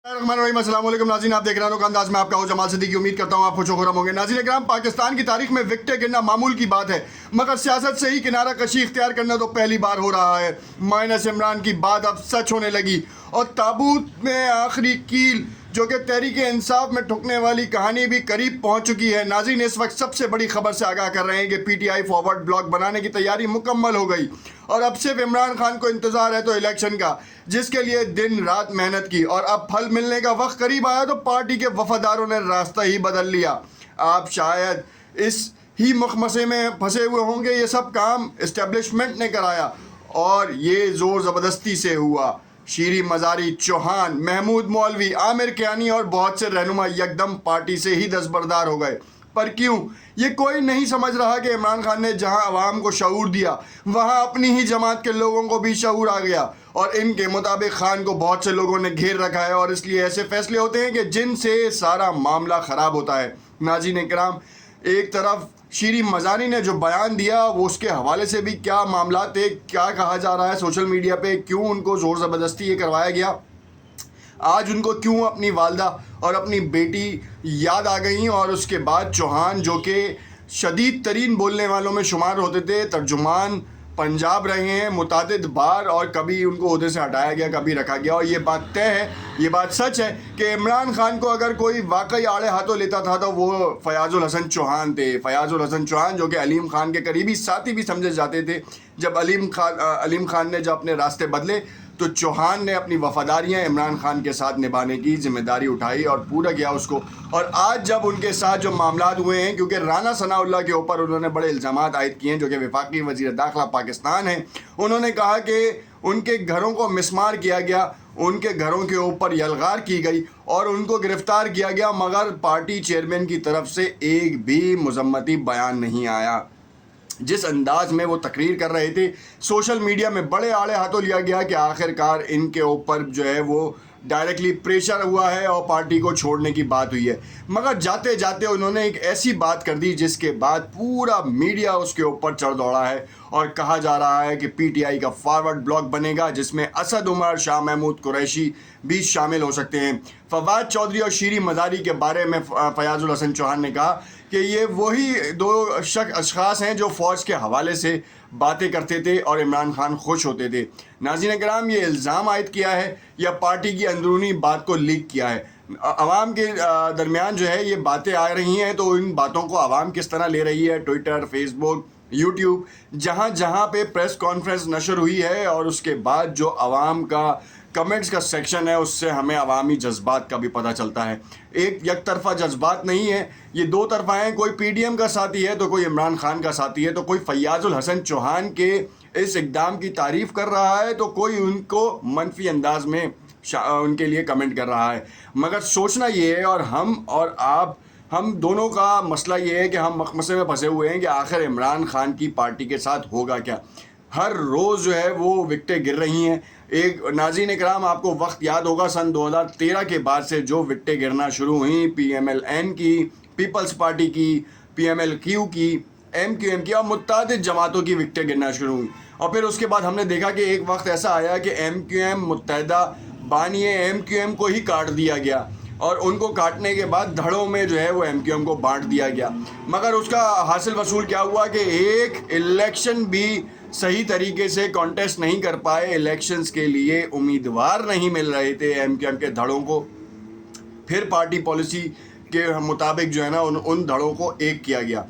अस्सलाम वालेकुम नाज़रीन, आप देख रहे हैं अंदाज में आपका हो जमाल सिद्दीकी। उम्मीद करता हूँ आप खुश खुर्रम होंगे। नाज़रीन इकराम, पाकिस्तान की तारीख में विकटें गिरना मामूल की बात है, मगर सियासत से ही किनारा कशी इख्तियार करना तो पहली बार हो रहा है। माइनस इमरान की बात अब सच होने लगी और ताबूत में आखिरी कील जो कि तहरीक इंसाफ में ठुकने वाली कहानी भी करीब पहुंच चुकी है। नाज़रीन इस वक्त सबसे बड़ी खबर से आगाह कर रहे हैं कि पीटीआई फॉरवर्ड ब्लॉक बनाने की तैयारी मुकम्मल हो गई और अब सिर्फ इमरान खान को इंतज़ार है तो इलेक्शन का, जिसके लिए दिन रात मेहनत की और अब फल मिलने का वक्त करीब आया तो पार्टी के वफादारों ने रास्ता ही बदल लिया। आप शायद इस ही मखमसे में फंसे हुए होंगे। ये सब काम इस्टेब्लिशमेंट ने कराया और ये ज़ोर ज़बरदस्ती से हुआ। शीरी मज़ारी, चौहान, महमूद मौलवी, आमिर कियानी और बहुत से रहनुमा यकदम पार्टी से ही दस्तबरदार हो गए। पर क्यों? ये कोई नहीं समझ रहा कि इमरान खान ने जहां अवाम को शऊर दिया वहां अपनी ही जमात के लोगों को भी शऊर आ गया और इनके मुताबिक खान को बहुत से लोगों ने घेर रखा है और इसलिए ऐसे फैसले होते हैं कि जिनसे सारा मामला ख़राब होता है। नाज़रीन इकराम, एक तरफ शीरी मज़ानी ने जो बयान दिया वो उसके हवाले से भी क्या मामला थे, क्या कहा जा रहा है सोशल मीडिया पे, क्यों उनको ज़ोर ज़बरदस्ती ये करवाया गया, आज उनको क्यों अपनी वालदा और अपनी बेटी याद आ गई। और उसके बाद चौहान जो कि शदीद तरीन बोलने वालों में शुमार होते थे, तर्जुमान पंजाब रहे हैं मुतादिद बार और कभी उनको ओहदे से हटाया गया, कभी रखा गया। और ये बात तय है, ये बात सच है कि इमरान खान को अगर कोई वाकई आड़े हाथों लेता था तो वो फयाजुल हसन चौहान थे। फयाजुल हसन चौहान जो कि अलीम खान के करीबी साथी भी समझे जाते थे। जब अलीम खान ने जब अपने रास्ते बदले तो चौहान ने अपनी वफादारियां इमरान खान के साथ निभाने की जिम्मेदारी उठाई और पूरा किया उसको। और आज जब उनके साथ जो मामलात हुए हैं, क्योंकि राना सनाउल्लाह के ऊपर उन्होंने बड़े इल्ज़ामात आयद किए हैं जो कि वफाकी वज़ीर दाखिला पाकिस्तान हैं, उन्होंने कहा कि उनके घरों को मिसमार किया गया, उनके घरों के ऊपर यलगार की गई और उनको गिरफ़्तार किया गया, मगर पार्टी चेयरमैन की तरफ से एक भी मज़म्मती बयान नहीं आया। जिस अंदाज में वो तकरीर कर रहे थे सोशल मीडिया में बड़े आड़े हाथों लिया गया कि आखिरकार इनके ऊपर जो है वो डायरेक्टली प्रेशर हुआ है और पार्टी को छोड़ने की बात हुई है। मगर जाते जाते उन्होंने एक ऐसी बात कर दी जिसके बाद पूरा मीडिया उसके ऊपर चढ़ दौड़ा है और कहा जा रहा है कि पीटीआई का फॉरवर्ड ब्लॉक बनेगा जिसमें असद उमर, शाह महमूद कुरैशी भी शामिल हो सकते हैं। फवाद चौधरी और शीरी मज़ारी के बारे में फयाजुल हसन चौहान ने कहा कि ये वही दो अशख़ास हैं जो फ़ौज के हवाले से बातें करते थे और इमरान खान खुश होते थे। नाज़रीन कराम, ये इल्ज़ाम आयद किया है या पार्टी की अंदरूनी बात को लीक किया है? आवाम के दरमियान जो है ये बातें आ रही हैं तो इन बातों को आवाम किस तरह ले रही है? ट्विटर, फेसबुक, यूट्यूब, जहाँ जहाँ पे प्रेस कॉन्फ्रेंस नशर हुई है और उसके बाद जो आवाम का कमेंट्स का सेक्शन है उससे हमें अवामी जज्बात का भी पता चलता है। एक तरफा जज्बात नहीं है, ये दो तरफा हैं। कोई पीडीएम का साथी है तो कोई इमरान खान का साथी है, तो कोई फयाजुल हसन चौहान के इस इक़दाम की तारीफ़ कर रहा है तो कोई उनको मनफी अंदाज में उनके लिए कमेंट कर रहा है। मगर सोचना ये है और हम और आप, हम दोनों का मसला ये है कि हम मखमसे में फंसे हुए हैं कि आखिर इमरान खान की पार्टी के साथ होगा क्या। हर रोज़ जो है वो विकटें गिर रही हैं। एक नाज़रीन इकराम, आपको वक्त याद होगा सन 2013 के बाद से जो विकटें गिरना शुरू हुई, PMLN की, पीपल्स पार्टी की, PMLQ की, MQM की और मुत्तादिद जमातों की विकटें गिरना शुरू हुई। और फिर उसके बाद हमने देखा कि एक वक्त ऐसा आया कि MQM मुत्तहिदा बानिए MQM को ही काट दिया गया और उनको काटने के बाद धड़ों में जो है वो MQM को बांट दिया गया। मगर उसका हासिल वसूल क्या हुआ कि एक इलेक्शन भी सही तरीके से कॉन्टेस्ट नहीं कर पाए, इलेक्शंस के लिए उम्मीदवार नहीं मिल रहे थे MQM के धड़ों को। फिर पार्टी पॉलिसी के मुताबिक जो है ना उन धड़ों को एक किया गया।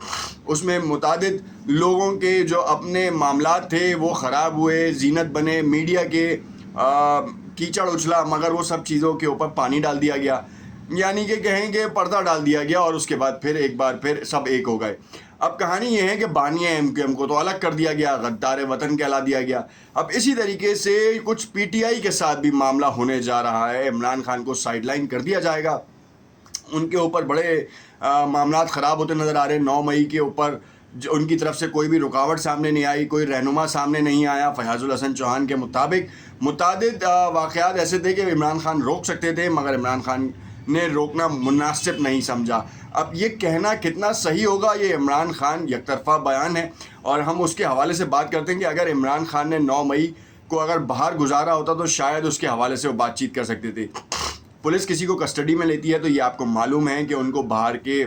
उसमें मुतादिद लोगों के जो अपने मामलात थे वो ख़राब हुए, जीनत बने, मीडिया के कीचड़ उछला, मगर वो सब चीज़ों के ऊपर पानी डाल दिया गया, यानी कि कहेंगे पर्दा डाल दिया गया और उसके बाद फिर एक बार फिर सब एक हो गए। अब कहानी ये है कि बानिया MQM को तो अलग कर दिया गया, गद्दार वतन कहला दिया गया। अब इसी तरीके से कुछ PTI के साथ भी मामला होने जा रहा है। इमरान खान को साइडलाइन कर दिया जाएगा, उनके ऊपर बड़े मामलात ख़राब होते नज़र आ रहे हैं। 9 मई के ऊपर उनकी तरफ से कोई भी रुकावट सामने नहीं आई, कोई रहनुमा सामने नहीं आया। फयाजुल हसन चौहान के मुताबिक मुतादिद वाक़यात ऐसे थे कि इमरान खान रोक सकते थे मगर इमरान खान ने रोकना मुनासिब नहीं समझा। अब ये कहना कितना सही होगा, ये इमरान खान यकतरफा बयान है और हम उसके हवाले से बात करते हैं कि अगर इमरान खान ने 9 मई को अगर बाहर गुजारा होता तो शायद उसके हवाले से वो बातचीत कर सकते थे। पुलिस किसी को कस्टडी में लेती है तो ये आपको मालूम है कि उनको बाहर के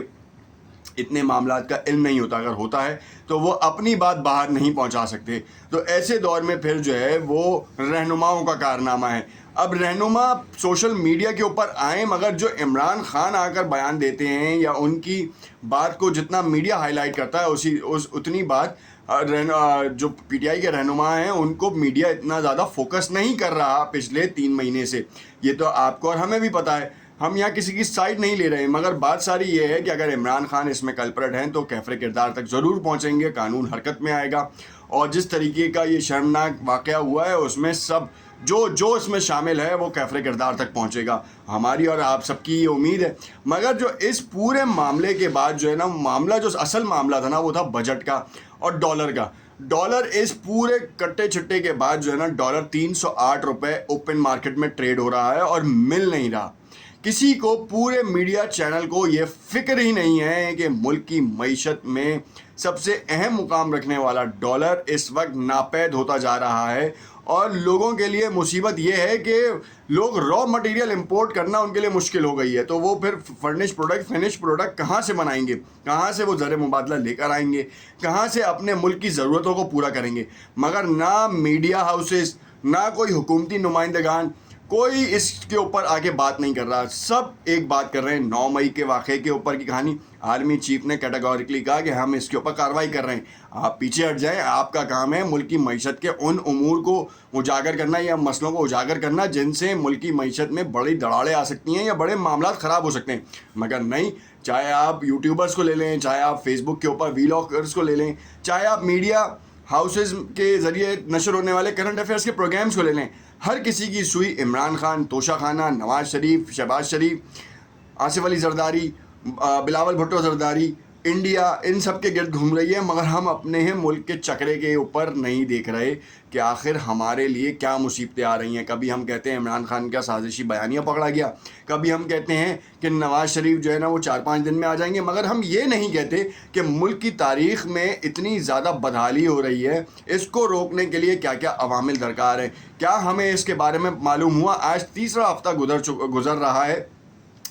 इतने मामलात का इल्म नहीं होता, अगर होता है तो वो अपनी बात बाहर नहीं पहुंचा सकते। तो ऐसे दौर में फिर जो है वो रहनुमाओं का कारनामा है। अब रहनुमा सोशल मीडिया के ऊपर आए, मगर जो इमरान खान आकर बयान देते हैं या उनकी बात को जितना मीडिया हाईलाइट करता है उतनी बात जो पीटीआई के रहनुमा हैं उनको मीडिया इतना ज़्यादा फोकस नहीं कर रहा पिछले 3 महीने से। ये तो आपको और हमें भी पता है, हम यहाँ किसी की साइड नहीं ले रहे हैं, मगर बात सारी ये है कि अगर इमरान खान इसमें कल्प्रेट हैं तो कैफरे किरदार तक ज़रूर पहुँचेंगे, कानून हरकत में आएगा। और जिस तरीके का ये शर्मनाक वाक़या हुआ है उसमें सब जो इसमें शामिल है वो कैफरे किरदार तक पहुँचेगा। हमारी और आप सबकी ये उम्मीद है। मगर जो इस पूरे मामले के बाद जो है ना, मामला जो असल मामला था ना वो था बजट का और डॉलर का। डॉलर इस पूरे कट्टे छिट्टे के बाद जो है ना, डॉलर 308 रुपये ओपन मार्केट में ट्रेड हो रहा है और मिल नहीं रहा। किसी को, पूरे मीडिया चैनल को ये फिक्र ही नहीं है कि मुल्क की मईशत में सबसे अहम मुकाम रखने वाला डॉलर इस वक्त नापैद होता जा रहा है। और लोगों के लिए मुसीबत ये है कि लोग रॉ मटेरियल इंपोर्ट करना उनके लिए मुश्किल हो गई है, तो वो फिर फिनिश प्रोडक्ट कहाँ से बनाएंगे, कहाँ से वो ज़र मुबादला लेकर आएंगे, कहाँ से अपने मुल्क की ज़रूरतों को पूरा करेंगे। मगर ना मीडिया हाउसेस, ना कोई हुकूमती नुमाइंदगान, कोई इसके ऊपर आगे बात नहीं कर रहा। सब एक बात कर रहे हैं 9 मई के वाक़े के ऊपर की कहानी। आर्मी चीफ ने कैटेगोरिकली कहा कि हम इसके ऊपर कार्रवाई कर रहे हैं, आप पीछे हट जाएं। आपका काम है मुल्क की मईशत के उन उमूर को उजागर करना या मसलों को उजागर करना जिनसे मुल्क की मईशत में बड़ी दरारें आ सकती हैं या बड़े मामलात ख़राब हो सकते हैं। मगर नहीं, चाहे आप यूट्यूबर्स को ले लें, चाहे आप फेसबुक के ऊपर वीलॉगर्स को ले लें, चाहे आप मीडिया हाउसेस के ज़रिए नशर होने वाले करंट अफेयर्स के प्रोग्राम्स को ले लें, हर किसी की सुई इमरान खान, तोशा खाना, नवाज शरीफ, शहबाज शरीफ, आसिफ अली जरदारी, बिलावल भुट्टो जरदारी, इंडिया, इन सब के गिर्द घूम रही है। मगर हम अपने ही मुल्क के चक्रे के ऊपर नहीं देख रहे कि आखिर हमारे लिए क्या मुसीबतें आ रही हैं। कभी हम कहते हैं इमरान खान का साजिशी बयानिया पकड़ा गया, कभी हम कहते हैं कि नवाज शरीफ जो है ना वो 4-5 दिन में आ जाएंगे, मगर हम ये नहीं कहते कि मुल्क की तारीख़ में इतनी ज़्यादा बदहाली हो रही है, इसको रोकने के लिए क्या क्या अवामिल दरकार हैं। क्या हमें इसके बारे में मालूम हुआ? आज तीसरा हफ्ता गुजर रहा है।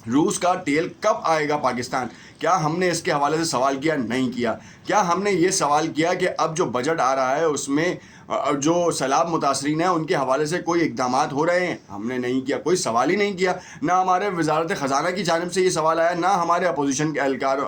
रूस का तेल कब आएगा पाकिस्तान? क्या हमने इसके हवाले से सवाल किया? नहीं किया। क्या हमने ये सवाल किया कि अब जो बजट आ रहा है उसमें जो सैलाब मुतासरीन हैं उनके हवाले से कोई इक़दाम हो रहे हैं? हमने नहीं किया, कोई सवाल ही नहीं किया। ना हमारे वजारत ख़जाना की जानिब से ये सवाल आया, ना हमारे अपोजिशन के एहलकार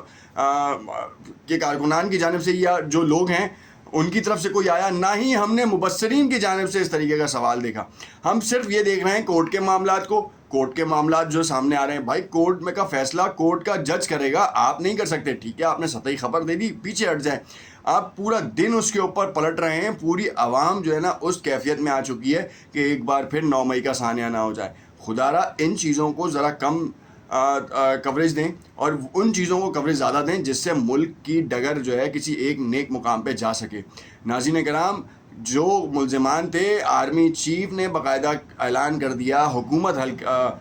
के कारकुनान की जानिब से या जो लोग हैं उनकी तरफ से कोई आया, ना ही हमने मुबस्सरीन की जानिब से इस तरीके का सवाल देखा। हम सिर्फ ये देख रहे हैं कोर्ट के मामलात को, कोर्ट के मामलात जो सामने आ रहे हैं। भाई कोर्ट में का फैसला कोर्ट का जज करेगा, आप नहीं कर सकते। ठीक है, आपने सतही खबर दे दी, पीछे हट जाए। आप पूरा दिन उसके ऊपर पलट रहे हैं। पूरी आवाम जो है ना उस कैफियत में आ चुकी है कि एक बार फिर 9 मई का सानिया ना हो जाए। खुदारा इन चीज़ों को ज़रा कम कवरेज दें और उन चीज़ों को कवरेज ज़्यादा दें जिससे मुल्क की डगर जो है किसी एक नेक मुकाम पे जा सके। नाज़रीन कराम, जो मुल्ज़िमान थे, आर्मी चीफ ने बाकायदा ऐलान कर दिया, हुकूमत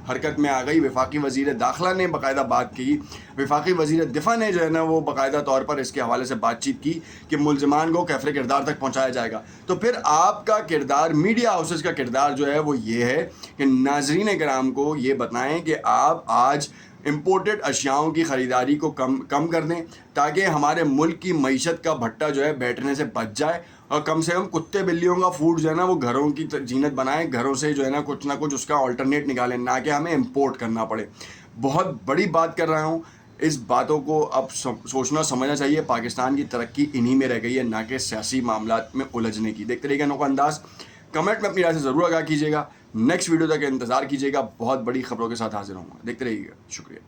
हरकत में आ गई। वफाकी वज़ीर दाखिला ने बाकायदा बात की, वफाकी वज़ीर दिफा ने जो है ना वो बाकायदा तौर पर इसके हवाले से बातचीत की कि मुल्ज़िमान को कैफरे किरदार तक पहुँचाया जाएगा। तो फिर आपका किरदार, मीडिया हाउसेस का किरदार जो है वो ये है कि नाज़रीन कराम को ये बताएँ कि आप आज इम्पोर्टेड अशियाओं की ख़रीदारी को कम कर दें ताकि हमारे मुल्क की मईशत का भट्टा जो है बैठने से बच जाए और कम से कम कुत्ते बिल्लियों का फूड जो है ना वो घरों की जीनत बनाएं, घरों से जो है ना कुछ उसका अल्टरनेट निकालें, ना कि हमें इंपोर्ट करना पड़े। बहुत बड़ी बात कर रहा हूँ, इस बातों को अब सोचना समझना चाहिए। पाकिस्तान की तरक्की इन्हीं में रह गई है, ना कि सियासी मामलात में उलझने की। देखते रहिएगा नौका अंदाज़। कमेंट में अपनी राय से ज़रूर आगाह कीजिएगा। नेक्स्ट वीडियो तक इंतज़ार कीजिएगा, बहुत बड़ी खबरों के साथ हाजिर होंगे। देखते रहिएगा, शुक्रिया।